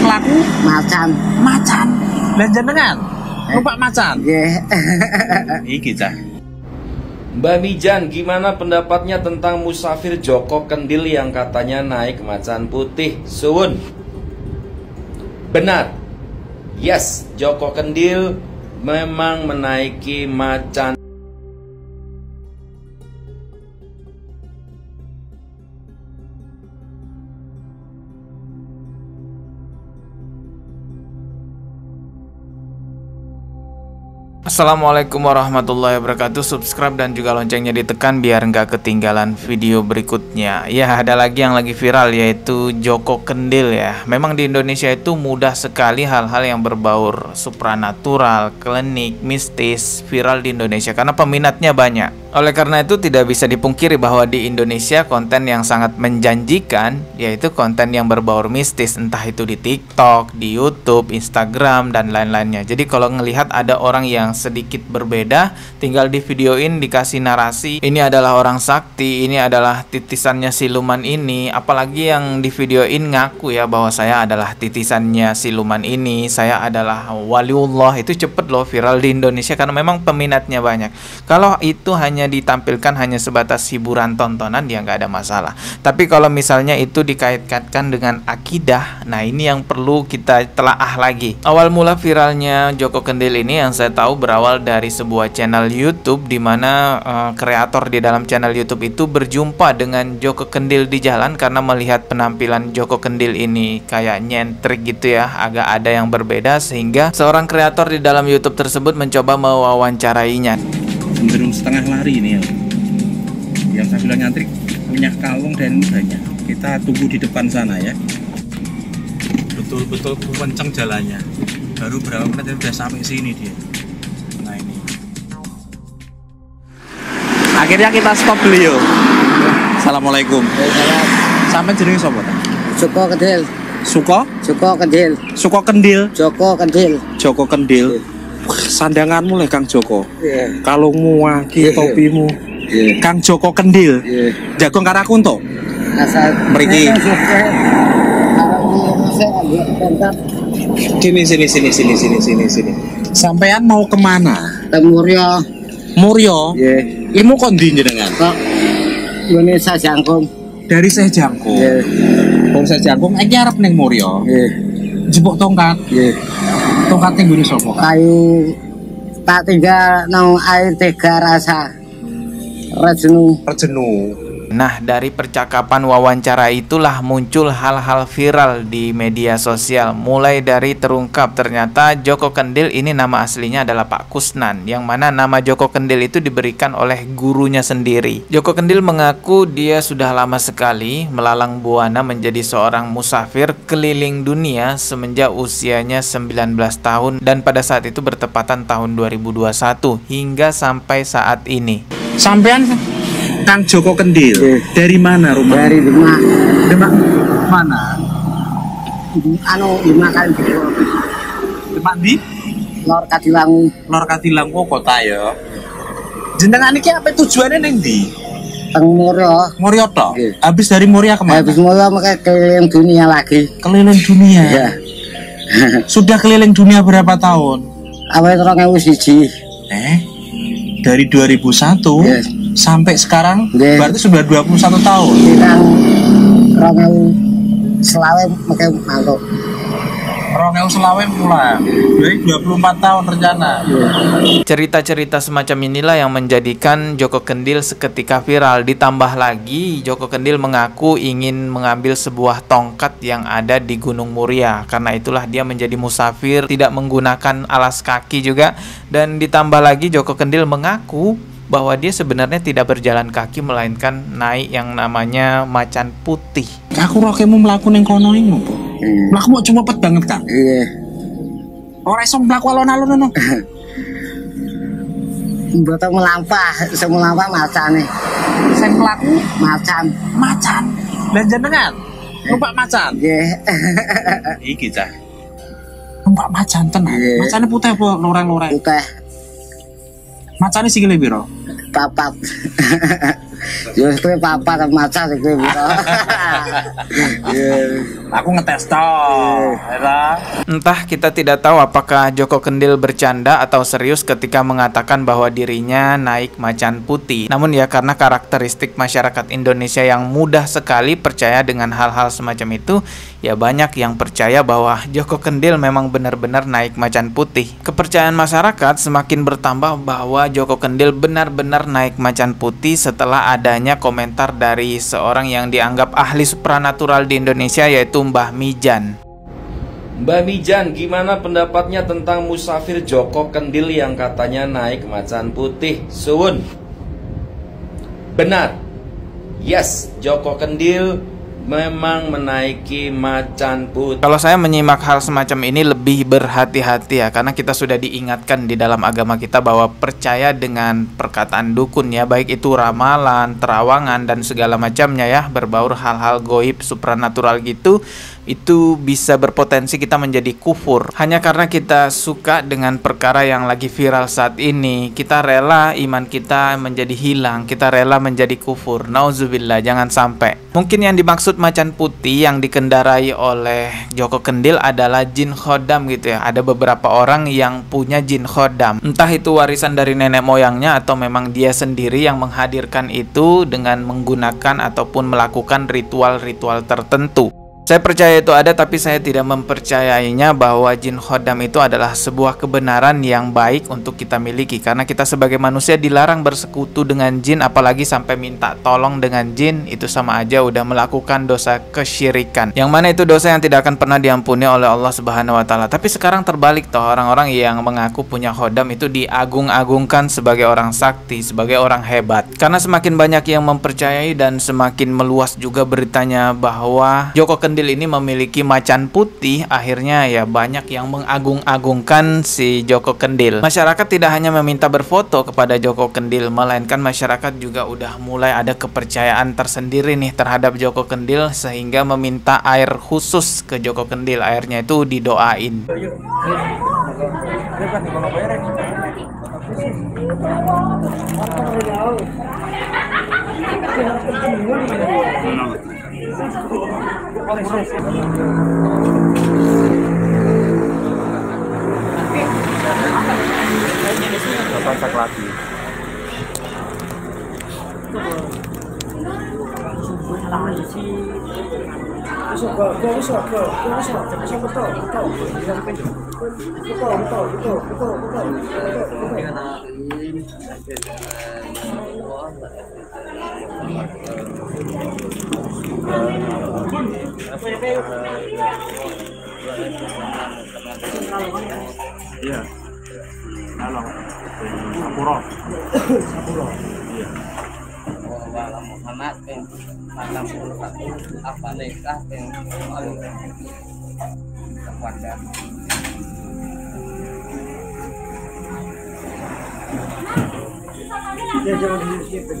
mlaku Macan. macan. Lah jenengan numpak macan. Nggih. Iki cah. Mbak Mijan, gimana pendapatnya tentang musafir Joko Kendil yang katanya naik macan putih? Suwun. Benar. Yes, Joko Kendil memang menaiki macan. Assalamualaikum warahmatullahi wabarakatuh. Subscribe dan juga loncengnya ditekan biar nggak ketinggalan video berikutnya. Ya, ada lagi yang lagi viral, yaitu Joko Kendil ya. Memang di Indonesia itu mudah sekali hal-hal yang berbaur supranatural, klinik, mistis viral di Indonesia karena peminatnya banyak. Oleh karena itu tidak bisa dipungkiri bahwa di Indonesia konten yang sangat menjanjikan yaitu konten yang berbaur mistis, entah itu di TikTok, di YouTube, Instagram, dan lain-lainnya. Jadi kalau ngelihat ada orang yang sedikit berbeda, tinggal di videoin, dikasih narasi, ini adalah orang sakti, ini adalah titisannya siluman ini. Apalagi yang di videoin ngaku ya bahwa saya adalah titisannya siluman ini, saya adalah waliullah. Itu cepet loh viral di Indonesia karena memang peminatnya banyak. Kalau itu hanya ditampilkan hanya sebatas hiburan tontonan, ya nggak ada masalah. Tapi kalau misalnya itu dikait-kaitkan dengan akidah, nah ini yang perlu kita telaah lagi. Awal mula viralnya Joko Kendil ini yang saya tahu berawal dari sebuah channel YouTube di mana kreator di dalam channel YouTube itu berjumpa dengan Joko Kendil di jalan karena melihat penampilan Joko Kendil ini kayak nyentrik gitu ya, agak ada yang berbeda, sehingga seorang kreator di dalam YouTube tersebut mencoba mewawancarainya. Cenderung setengah lari ini ya. Yang saya bilang nyantrik punya kalung dan banyak. Kita tunggu di depan sana ya. Betul-betul kenceng jalannya. Baru berapa menit udah sampai sini dia. Nah ini. Akhirnya kita stop beliau. Assalamualaikum. Sampai jenenge sapa ta? Joko Kendil. Joko Kendil. Joko Kendil. Joko Kendil. Joko Kendil. Sandanganmu le Kang Joko. Iya. Kalungmu, waki, topimu. Kang Joko Kendil. Jagung Karakunto. Asal Mriki. Sini. Sampean mau kemana? Temuryo. Muryo. Nggih. Imu kondi jenengan? Kok Indonesia jangkung. Dari Sejangkung. Nggih. Wong Sejangkung iki arep ning Muryo. Nggih. Jebuk tongkat. Nggih. Tongkat ning ngene sapa? Kayu tak tinggal nang air tiga rasa. Rejenu. Nah, dari percakapan wawancara itulah muncul hal-hal viral di media sosial. Mulai dari terungkap ternyata Joko Kendil ini nama aslinya adalah Pak Kusnan, yang mana nama Joko Kendil itu diberikan oleh gurunya sendiri. Joko Kendil mengaku dia sudah lama sekali melalang buana menjadi seorang musafir keliling dunia semenjak usianya 19 tahun dan pada saat itu bertepatan tahun 2021 hingga sampai saat ini. Sampean Kang Joko Kendil. Dari mana rumah? Dari Demak. Demak mana? Demak kali gitu. Demak di Lor Kadilangu. Lor Katilangu kota ya. Jenengan iki apa tujuannya ning ndi? Teng Muryo. Muryo tok. Nggih. Habis dari Muryo kemana? Habis Muryo makanya keliling dunia lagi. Keliling dunia. Ya. Sudah keliling dunia berapa tahun? Awal 2001. Dari 2001 Yes. sampai sekarang Yes. berarti sudah 21 tahun. Sekarang 2000 selawe makai mantuk. 2020 pulang. Dari 24 tahun rencana. Cerita-cerita semacam inilah yang menjadikan Joko Kendil seketika viral. Ditambah lagi Joko Kendil mengaku ingin mengambil sebuah tongkat yang ada di Gunung Muria. Karena itulah dia menjadi musafir, tidak menggunakan alas kaki juga. Dan ditambah lagi Joko Kendil mengaku bahwa dia sebenarnya tidak berjalan kaki melainkan naik yang namanya macan putih. Aku rokemu mlaku ning kono iki ngopo? Mlaku mau cuma cepet banget, Kang. Iya. Ora iso mlaku alon-alon ngono. Mboten melampah macane. Sing mlaku Macan. Lah jenengan numpak macan. Nggih. Iki cah. Numpak macan tenan. Iya. Macane putih apa loreng-loreng? Putih. Macane sikile piro? Papat. Yo kuwi papat macan kuwi. Aku ngetes toh, era. Entah kita tidak tahu apakah Joko Kendil bercanda atau serius ketika mengatakan bahwa dirinya naik macan putih. Namun ya karena karakteristik masyarakat Indonesia yang mudah sekali percaya dengan hal-hal semacam itu, ya banyak yang percaya bahwa Joko Kendil memang benar-benar naik macan putih. Kepercayaan masyarakat semakin bertambah bahwa Joko Kendil benar-benar naik macan putih setelah adanya komentar dari seorang yang dianggap ahli supranatural di Indonesia, yaitu Mbah Mijan. Mbah Mijan, gimana pendapatnya tentang musafir Joko Kendil yang katanya naik macan putih? Suwun. Benar. Yes, Joko Kendil memang menaiki macan putih. Kalau saya menyimak hal semacam ini lebih berhati-hati ya, karena kita sudah diingatkan di dalam agama kita bahwa percaya dengan perkataan dukun ya, baik itu ramalan, terawangan dan segala macamnya ya, berbaur hal-hal goib supranatural gitu, itu bisa berpotensi kita menjadi kufur. Hanya karena kita suka dengan perkara yang lagi viral saat ini, kita rela iman kita menjadi hilang, kita rela menjadi kufur. Nauzubillah, jangan sampai. Mungkin yang dimaksud macan putih yang dikendarai oleh Joko Kendil adalah jin khodam gitu ya. Ada beberapa orang yang punya jin khodam, entah itu warisan dari nenek moyangnya atau memang dia sendiri yang menghadirkan itu dengan menggunakan ataupun melakukan ritual-ritual tertentu. Saya percaya itu ada, tapi saya tidak mempercayainya bahwa jin khodam itu adalah sebuah kebenaran yang baik untuk kita miliki. Karena kita sebagai manusia dilarang bersekutu dengan jin, apalagi sampai minta tolong dengan jin. Itu sama aja udah melakukan dosa kesyirikan, yang mana itu dosa yang tidak akan pernah diampuni oleh Allah Subhanahu wa Ta'ala. Tapi sekarang terbalik toh, orang-orang yang mengaku punya khodam itu diagung-agungkan sebagai orang sakti, sebagai orang hebat. Karena semakin banyak yang mempercayai dan semakin meluas juga beritanya bahwa Joko Kendil ini memiliki macan putih, akhirnya ya banyak yang mengagung-agungkan si Joko Kendil. Masyarakat tidak hanya meminta berfoto kepada Joko Kendil, melainkan masyarakat juga udah mulai ada kepercayaan tersendiri nih terhadap Joko Kendil, sehingga meminta air khusus ke Joko Kendil. Airnya itu didoain. Kontak lagi. Iya. Dalam Sapuro. Sapuro. Iya. Wala Muhammad ping 61 apa nikah ping Wanda. Ya jangan di situ.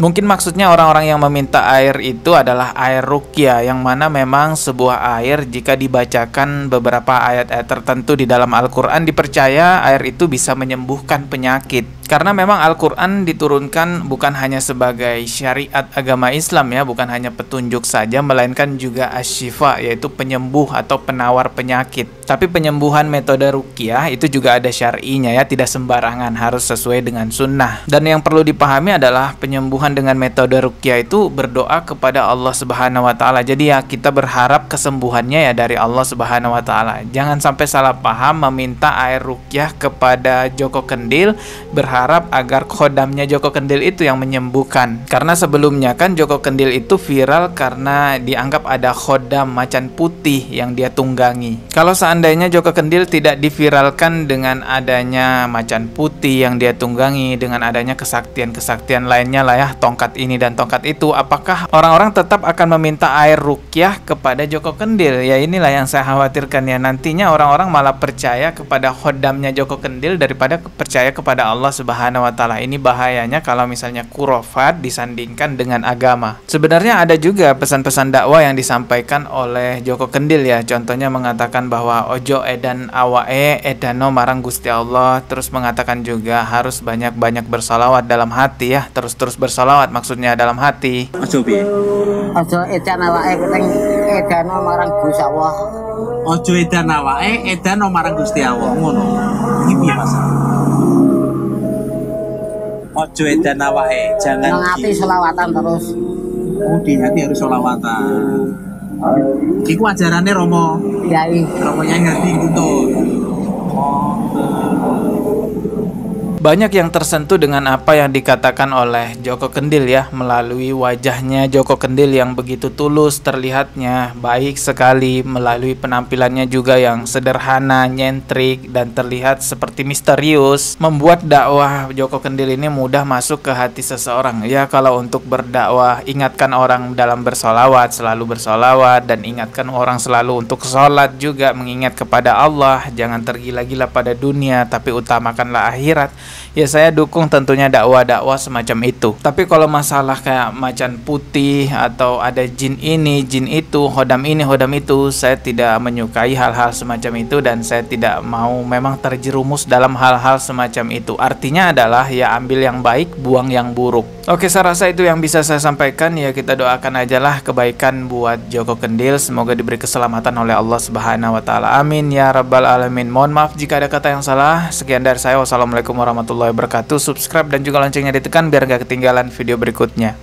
Mungkin maksudnya orang-orang yang meminta air itu adalah air ruqyah, yang mana memang sebuah air jika dibacakan beberapa ayat-ayat tertentu di dalam Al-Quran, dipercaya air itu bisa menyembuhkan penyakit. Karena memang Al-Quran diturunkan bukan hanya sebagai syariat agama Islam ya, bukan hanya petunjuk saja, melainkan juga asyifa, yaitu penyembuh atau penawar penyakit. Tapi penyembuhan metode ruqyah itu juga ada syar'inya ya, tidak sembarangan, harus sesuai dengan sunnah. Dan yang perlu dipahami adalah penyembuhan dengan metode ruqyah itu berdoa kepada Allah Subhanahu wa Ta'ala. Jadi ya kita berharap kesembuhannya ya dari Allah Subhanahu wa Ta'ala. Jangan sampai salah paham meminta air ruqyah kepada Joko Kendil, berharap agar khodamnya Joko Kendil itu yang menyembuhkan. Karena sebelumnya kan Joko Kendil itu viral karena dianggap ada khodam macan putih yang dia tunggangi. Kalau seandainya Joko Kendil tidak diviralkan dengan adanya macan putih yang dia tunggangi, dengan adanya kesaktian-kesaktian lainnya lah ya, tongkat ini dan tongkat itu, apakah orang-orang tetap akan meminta air ruqyah kepada Joko Kendil? Ya inilah yang saya khawatirkan ya, nantinya orang-orang malah percaya kepada khodamnya Joko Kendil daripada percaya kepada Allah Subhanahu Subhanahu wa Ta'ala. Ini bahayanya kalau misalnya khurafat disandingkan dengan agama. Sebenarnya ada juga pesan-pesan dakwah yang disampaikan oleh Joko Kendil ya. Contohnya mengatakan bahwa ojo edan awae edano marang Gusti Allah. Terus mengatakan juga harus banyak-banyak bersalawat dalam hati ya. Terus-terus bersalawat maksudnya dalam hati. Ojo piye? Ojo edan awake kuting edano marang Gusti Allah. Ojo edan awake edan marang Gusti Allah. Ngono. Iki piye Mas? Ojo edan awake, jangan Nang ati selawatan terus. Oh, di hati harus sholawatan. Iku ajarannya Romo. Kiai. Romo yang ngerti gitu. Banyak yang tersentuh dengan apa yang dikatakan oleh Joko Kendil ya, melalui wajahnya Joko Kendil yang begitu tulus terlihatnya, baik sekali, melalui penampilannya juga yang sederhana, nyentrik, dan terlihat seperti misterius, membuat dakwah Joko Kendil ini mudah masuk ke hati seseorang. Ya, kalau untuk berdakwah, ingatkan orang dalam bersolawat, selalu bersolawat, dan ingatkan orang selalu untuk sholat juga, mengingat kepada Allah, jangan tergila-gila pada dunia, tapi utamakanlah akhirat. Ya, saya dukung tentunya dakwah-dakwah semacam itu. Tapi kalau masalah kayak macan putih atau ada jin ini, jin itu, hodam ini, hodam itu, saya tidak menyukai hal-hal semacam itu dan saya tidak mau memang terjerumus dalam hal-hal semacam itu. Artinya adalah ya ambil yang baik, buang yang buruk. Oke, saya rasa itu yang bisa saya sampaikan. Ya, kita doakan aja lah kebaikan buat Joko Kendil. Semoga diberi keselamatan oleh Allah Subhanahu wa Ta'ala. Amin ya rabbal alamin. Mohon maaf jika ada kata yang salah. Sekian dari saya. Wassalamualaikum warahmatullahi wabarakatuh. Subscribe dan juga loncengnya ditekan biar gak ketinggalan video berikutnya.